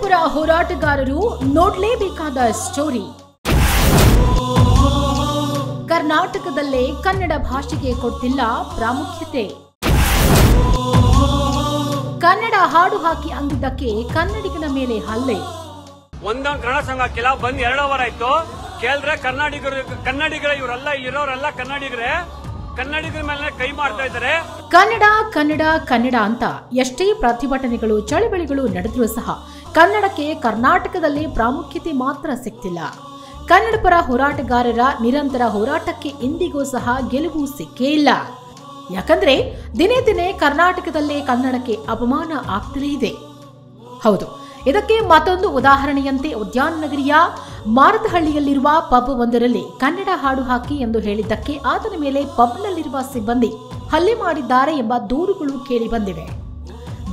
ಪರ ಹೋರಾಟಗಾರರು ನೋಡಲೇಬೇಕಾದ ಸ್ಟೋರಿ. ಕರ್ನಾಟಕದಲ್ಲೇ ಕನ್ನಡ ಭಾಷೆಗೆ ಕೊಡ್ತಿಲ್ಲ ಪ್ರಾಮುಖ್ಯತೆ. ಕನ್ನಡ ಹಾಡು ಹಾಕಿ ಅಂದಿದ್ದಕ್ಕೆ ಕನ್ನಡಿಗನ ಮೇಲೆ ಹಲ್ಲೆ. ಒಂದೊಂದು ಕನ್ನಡ ಸಂಘ ಕೆಲ ಬಂದ್ 2 ಅವರ್ ಆಯ್ತು. ಕೇಳಿದ್ರೆ ಕನ್ನಡಿಗರ ಇವರೆಲ್ಲ ಇರೋರೆಲ್ಲ ಕನ್ನಡಿಗರ ಮೇಲೆ ಕೈ ಮಾಡ್ತಾ ಇದ್ದಾರೆ. ಕನ್ನಡ ಕನ್ನಡ ಕನ್ನಡ ಅಂತ ಎಷ್ಟೇ ಪ್ರತಿಭಟನೆಗಳು ಚಳವಳಿಗಳು ನಡೆದರೂ ಸಹ ಕನ್ನಡಕ್ಕೆ ಕರ್ನಾಟಕದಲ್ಲಿ ಪ್ರಾಮುಖ್ಯತೆ ಮಾತ್ರ ಸಿಗ್ತಿಲ್ಲ. ಕನ್ನಡ ಪರ ಹೋರಾಟಗಾರರ ನಿರಂತರ ಹೋರಾಟಕ್ಕೆ ಇಂದಿಗೂ ಸಹ ಗೆಲುವು ಸಿಕ್ಕೇ ಇಲ್ಲ. ಯಾಕಂದ್ರೆ ದಿನೇ ದಿನೇ ಕರ್ನಾಟಕದಲ್ಲೇ ಕನ್ನಡಕ್ಕೆ ಅಪಮಾನ ಆಗ್ತಲೇ ಇದೆ. ಹೌದು, ಇದಕ್ಕೆ ಮತ್ತೊಂದು ಉದಾಹರಣೆಯಂತೆ ಉದ್ಯಾನ ನಗರಿಯ ಮಾರತಹಳ್ಳಿಯಲ್ಲಿರುವ ಪಬ್ ಒಂದರಲ್ಲಿ ಕನ್ನಡ ಹಾಡು ಹಾಕಿ ಎಂದು ಹೇಳಿದ್ದಕ್ಕೆ ಆತನ ಮೇಲೆ ಪಬ್ನಲ್ಲಿರುವ ಸಿಬ್ಬಂದಿ ಹಲ್ಲೆ ಮಾಡಿದ್ದಾರೆ ಎಂಬ ದೂರುಗಳು ಕೇಳಿ ಬಂದಿವೆ.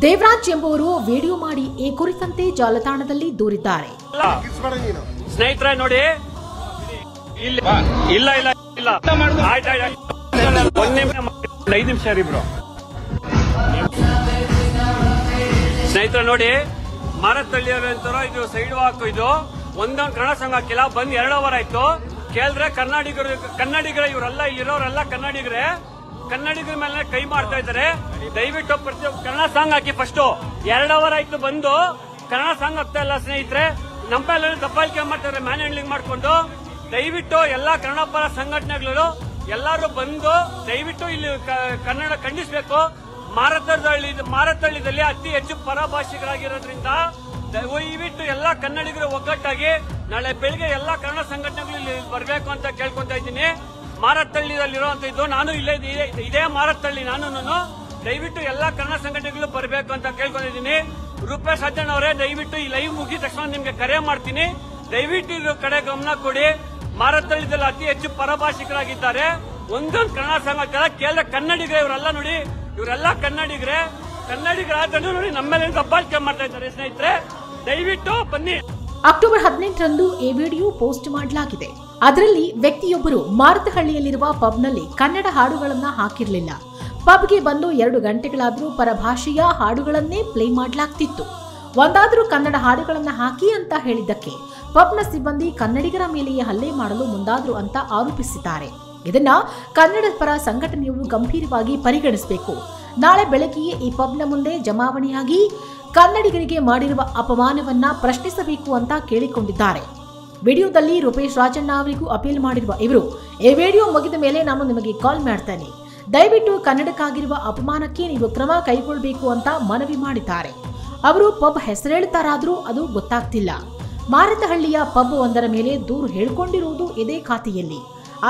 ದೇವರಾಜ್ ಎಂಬುವರು ವಿಡಿಯೋ ಮಾಡಿ ಈ ಕುರಿತಂತೆ ಜಾಲತಾಣದಲ್ಲಿ ದೂರಿದ್ದಾರೆ. ಸ್ನೇಹಿತರೆ ನೋಡಿ, ಇಲ್ಲ 5 ನಿಮಿಷ ಇಬ್ರು ಸ್ನೇಹಿತರೆ ನೋಡಿ, ಮಾರತಹಳ್ಳಿಯವರು ಅಂತಾರ ಇದು ಸೈಡ್ ವಾಕ್. ಇದು ಒಂದೊಂದು ಕನ್ನಡ ಸಂಘ ಕೆಲ ಬಂದ್ 2 ಅವರ್ ಆಯ್ತು. ಕೇಳಿದ್ರೆ ಕನ್ನಡಿಗರ ಇವರೆಲ್ಲ ಇರೋರೆಲ್ಲ ಕನ್ನಡಿಗರ ಮೇಲೆ ಕೈ ಮಾಡ್ತಾ ಇದ್ದಾರೆ. ದಯವಿಟ್ಟು ಪ್ರತಿಯೊಬ್ಬ ಕನ್ನಡ ಸಾಂಗ್ ಹಾಕಿ. ಫಸ್ಟ್ 2 ಅವರ್ ಆಯ್ತು ಬಂದು ಕನ್ನಡ ಸಾಂಗ್ ಹಾಕ್ತಾ ಇಲ್ಲ ಸ್ನೇಹಿತರೆ. ನಮ್ಮಲ್ಲಿ ದಬ್ಬಾಳಿಕೆ ಮಾಡ್ತಾರೆ, ಮ್ಯಾನ್ ಹ್ಯಾಂಡ್ಲಿಂಗ್ ಮಾಡ್ಕೊಂಡು. ದಯವಿಟ್ಟು ಎಲ್ಲಾ ಕನ್ನಡ ಪರ ಸಂಘಟನೆಗಳು ಎಲ್ಲರೂ ಬಂದು ದಯವಿಟ್ಟು ಇಲ್ಲಿ ಕನ್ನಡ ಖಂಡಿಸಬೇಕು. ಮಾರತಹಳ್ಳಿದಲ್ಲಿ ಅತಿ ಹೆಚ್ಚು ಪರಭಾಷಿಕರಾಗಿರೋದ್ರಿಂದ ದಯವಿಟ್ಟು ಎಲ್ಲಾ ಕನ್ನಡಿಗರು ಒಗ್ಗಟ್ಟಾಗಿ ನಾಳೆ ಬೆಳಿಗ್ಗೆ ಎಲ್ಲಾ ಕನ್ನಡ ಸಂಘಟನೆಗಳು ಇಲ್ಲಿ ಬರಬೇಕು ಅಂತ ಕೇಳ್ಕೊಂತ ಇದ್ದೀನಿ. ಮಾರತಹಳ್ಳಿಯಲ್ಲಿರುವಂತದ್ದು ನಾನು ಇದೇ ಮಾರತಹಳ್ಳಿ ನಾನು ದಯವಿಟ್ಟು ಎಲ್ಲಾ ಕನ್ನಡ ಸಂಘಟನೆಗಳು ಬರಬೇಕು ಅಂತ ಕೇಳ್ಕೊಂಡಿದ್ದೀನಿ. ರೂಪೇಶ್ ಅಜ್ಜನ್ ಅವರೇ, ದಯವಿಟ್ಟು ಈ ಲೈವ್ ಮುಗಿದ ತಕ್ಷಣ ನಿಮ್ಗೆ ಕರೆ ಮಾಡ್ತೀನಿ. ದಯವಿಟ್ಟು ಇದ್ರ ಕಡೆ ಗಮನ ಕೊಡಿ. ಮಾರತಹಳ್ಳಿಯಲ್ಲಿ ಅತಿ ಹೆಚ್ಚು ಪರಭಾಷಿಕರಾಗಿದ್ದಾರೆ. ಒಂದೊಂದು ಕನ್ನಡ ಸಂಘ ಕೇಳಿದ ಕನ್ನಡಿಗರೇ ಇವರೆಲ್ಲ ನೋಡಿ, ಇವರೆಲ್ಲ ಕನ್ನಡಿಗರಾದ್ರೂ ನೋಡಿ ನಮ್ಮ ಮೇಲೆ ದಬ್ಬಾಳಿಕೆ ಮಾಡ್ತಾ ಇದ್ದಾರೆ. ಸ್ನೇಹಿತರೆ ದಯವಿಟ್ಟು ಬನ್ನಿ. ಅಕ್ಟೋಬರ್ 18ರಂದು ಈ ವಿಡಿಯೋ ಪೋಸ್ಟ್ ಮಾಡಲಾಗಿದೆ. ಅದರಲ್ಲಿ ವ್ಯಕ್ತಿಯೊಬ್ಬರು ಮಾರತಹಳ್ಳಿಯಲ್ಲಿರುವ ಪಬ್ನಲ್ಲಿ ಕನ್ನಡ ಹಾಡುಗಳನ್ನ ಹಾಕಿರಲಿಲ್ಲ. ಪಬ್ಗೆ ಬಂದು 2 ಗಂಟೆಗಳಾದರೂ ಪರಭಾಷೆಯ ಹಾಡುಗಳನ್ನೇ ಪ್ಲೇ ಮಾಡಲಾಗ್ತಿತ್ತು. ಒಂದಾದರೂ ಕನ್ನಡ ಹಾಡುಗಳನ್ನ ಹಾಕಿ ಅಂತ ಹೇಳಿದ್ದಕ್ಕೆ ಪಬ್ನ ಸಿಬ್ಬಂದಿ ಕನ್ನಡಿಗರ ಮೇಲೆಯೇ ಹಲ್ಲೆ ಮಾಡಲು ಮುಂದಾದ್ರು ಅಂತ ಆರೋಪಿಸಿದ್ದಾರೆ. ಇದನ್ನ ಕನ್ನಡ ಪರ ಸಂಘಟನೆಯವರು ಗಂಭೀರವಾಗಿ ಪರಿಗಣಿಸಬೇಕು. ನಾಳೆ ಬೆಳಗ್ಗೆಯೇ ಈ ಪಬ್ನ ಮುಂದೆ ಜಮಾವಣೆಯಾಗಿ ಕನ್ನಡಿಗರಿಗೆ ಮಾಡಿರುವ ಅಪಮಾನವನ್ನ ಪ್ರಶ್ನಿಸಬೇಕು ಅಂತ ಕೇಳಿಕೊಂಡಿದ್ದಾರೆ. ವಿಡಿಯೋದಲ್ಲಿ ರೂಪೇಶ್ ರಾಜಣ್ಣ ಅವರಿಗೂ ಅಪೀಲ್ ಮಾಡಿರುವ ಇವರು, ಈ ವಿಡಿಯೋ ಮುಗಿದ ಮೇಲೆ ನಾನು ನಿಮಗೆ ಕಾಲ್ ಮಾಡ್ತೇನೆ, ದಯವಿಟ್ಟು ಕನ್ನಡಕ್ಕಾಗಿರುವ ಅಪಮಾನಕ್ಕೆ ನೀವು ಕ್ರಮ ಕೈಗೊಳ್ಳಬೇಕು ಅಂತ ಮನವಿ ಮಾಡಿದ್ದಾರೆ. ಅವರು ಪಬ್ ಹೆಸರೇಳುತ್ತಾರಾದ್ರೂ ಅದು ಗೊತ್ತಾಗ್ತಿಲ್ಲ. ಮಾರತಹಳ್ಳಿಯ ಪಬ್ ಒಂದರ ಮೇಲೆ ದೂರು ಹೇಳಿಕೊಂಡಿರುವುದು ಇದೇ ಖಾತೆಯಲ್ಲಿ.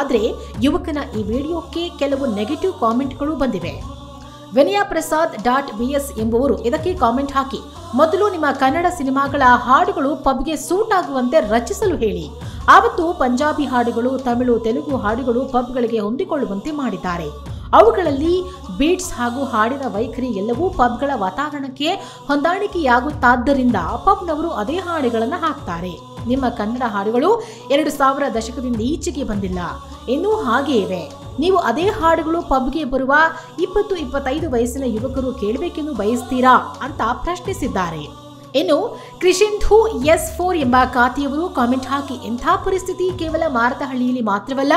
ಆದರೆ ಯುವಕನ ಈ ವಿಡಿಯೋಕ್ಕೆ ಕೆಲವು ನೆಗೆಟಿವ್ ಕಾಮೆಂಟ್ಗಳು ಬಂದಿವೆ. ವಿನಯಪ್ರಸಾದ್.bs ಎಂಬುವರು ಇದಕ್ಕೆ ಕಾಮೆಂಟ್ ಹಾಕಿ, ಮೊದಲು ನಿಮ್ಮ ಕನ್ನಡ ಸಿನಿಮಾಗಳ ಹಾಡುಗಳು ಪಬ್ಗೆ ಸೂಟ್ ಆಗುವಂತೆ ರಚಿಸಲು ಹೇಳಿ. ಆವತ್ತು ಪಂಜಾಬಿ ಹಾಡುಗಳು, ತಮಿಳು, ತೆಲುಗು ಹಾಡುಗಳು ಪಬ್ಗಳಿಗೆ ಹೊಂದಿಕೊಳ್ಳುವಂತೆ ಮಾಡಿದ್ದಾರೆ. ಅವುಗಳಲ್ಲಿ ಬೀಟ್ಸ್ ಹಾಗೂ ಹಾಡಿನ ವೈಖರಿ ಎಲ್ಲವೂ ಪಬ್ಗಳ ವಾತಾವರಣಕ್ಕೆ ಹೊಂದಾಣಿಕೆಯಾಗುತ್ತಾದ್ದರಿಂದ ಪಬ್ನವರು ಅದೇ ಹಾಡುಗಳನ್ನು ಹಾಕ್ತಾರೆ. ನಿಮ್ಮ ಕನ್ನಡ ಹಾಡುಗಳು 2000 ದಶಕದಿಂದ ಈಚೆಗೆ ಬಂದಿಲ್ಲ, ಇನ್ನೂ ಹಾಗೆ ಇವೆ. ನೀವು ಅದೇ ಹಾಡುಗಳು ಪಬ್ಗೆ ಬರುವ 20-25 ವಯಸ್ಸಿನ ಯುವಕರು ಕೇಳಬೇಕೆಂದು ಬಯಸ್ತೀರಾ ಅಂತ ಪ್ರಶ್ನಿಸಿದ್ದಾರೆ. ಇನ್ನು ಕ್ರಿಶಿಂಧು S4 ಎಂಬ ಖಾತೆಯವರು ಕಾಮೆಂಟ್ ಹಾಕಿ, ಇಂಥ ಪರಿಸ್ಥಿತಿ ಕೇವಲ ಮಾರತಹಳ್ಳಿಯಲ್ಲಿ ಮಾತ್ರವಲ್ಲ,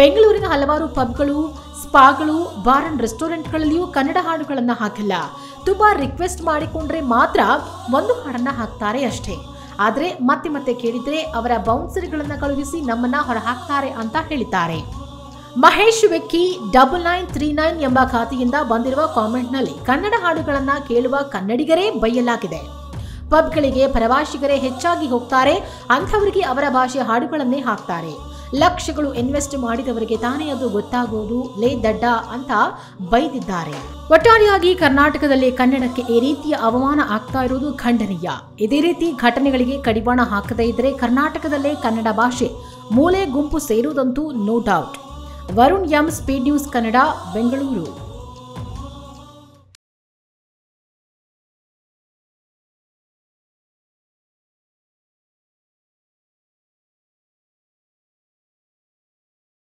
ಬೆಂಗಳೂರಿನ ಹಲವಾರು ಪಬ್ಗಳು, ಸ್ಪಾಗಳು, ಬಾರ್ ಅಂಡ್ ರೆಸ್ಟೋರೆಂಟ್ಗಳಲ್ಲಿಯೂ ಕನ್ನಡ ಹಾಡುಗಳನ್ನ ಹಾಕಿಲ್ಲ. ತುಂಬಾ ರಿಕ್ವೆಸ್ಟ್ ಮಾಡಿಕೊಂಡ್ರೆ ಮಾತ್ರ ಒಂದು ಹಾಡನ್ನ ಹಾಕ್ತಾರೆ ಅಷ್ಟೇ. ಆದ್ರೆ ಮತ್ತೆ ಕೇಳಿದ್ರೆ ಅವರ ಬೌನ್ಸರ್ಗಳನ್ನ ಕಳುಹಿಸಿ ನಮ್ಮನ್ನ ಹೊರಹಾಕ್ತಾರೆ ಅಂತ ಹೇಳಿದ್ದಾರೆ. ಮಹೇಶ್ ವಿಕ್ಕಿ 9939 ಎಂಬ ಖಾತೆಯಿಂದ ಬಂದಿರುವ ಕಾಮೆಂಟ್ನಲ್ಲಿ ಕನ್ನಡ ಹಾಡುಗಳನ್ನ ಕೇಳುವ ಕನ್ನಡಿಗರೇ ಬೈಯಲಾಗಿದೆ. ಪಬ್ಗಳಿಗೆ ಪರಭಾಷಿಗರೇ ಹೆಚ್ಚಾಗಿ ಹೋಗ್ತಾರೆ, ಅಂಥವರಿಗೆ ಅವರ ಭಾಷೆ ಹಾಡುಗಳನ್ನೇ ಹಾಕ್ತಾರೆ. ಲಕ್ಷಗಳು ಇನ್ವೆಸ್ಟ್ ಮಾಡಿದವರಿಗೆ ತಾನೇ ಅದು ಗೊತ್ತಾಗುವುದು, ಲೇ ದಡ್ಡ ಅಂತ ಬೈದಿದ್ದಾರೆ. ಒಟ್ಟಾರೆಯಾಗಿ ಕರ್ನಾಟಕದಲ್ಲಿ ಕನ್ನಡಕ್ಕೆ ಈ ರೀತಿಯ ಅವಮಾನ ಆಗ್ತಾ ಇರುವುದು ಖಂಡನೀಯ. ಇದೇ ರೀತಿ ಘಟನೆಗಳಿಗೆ ಕಡಿವಾಣ ಹಾಕದೇ ಇದ್ದರೆ ಕರ್ನಾಟಕದಲ್ಲೇ ಕನ್ನಡ ಭಾಷೆ ಮೂಲೆ ಗುಂಪು ಸೇರುವುದಂತೂ no doubt. Varun M, speed news Kannada, Bengaluru.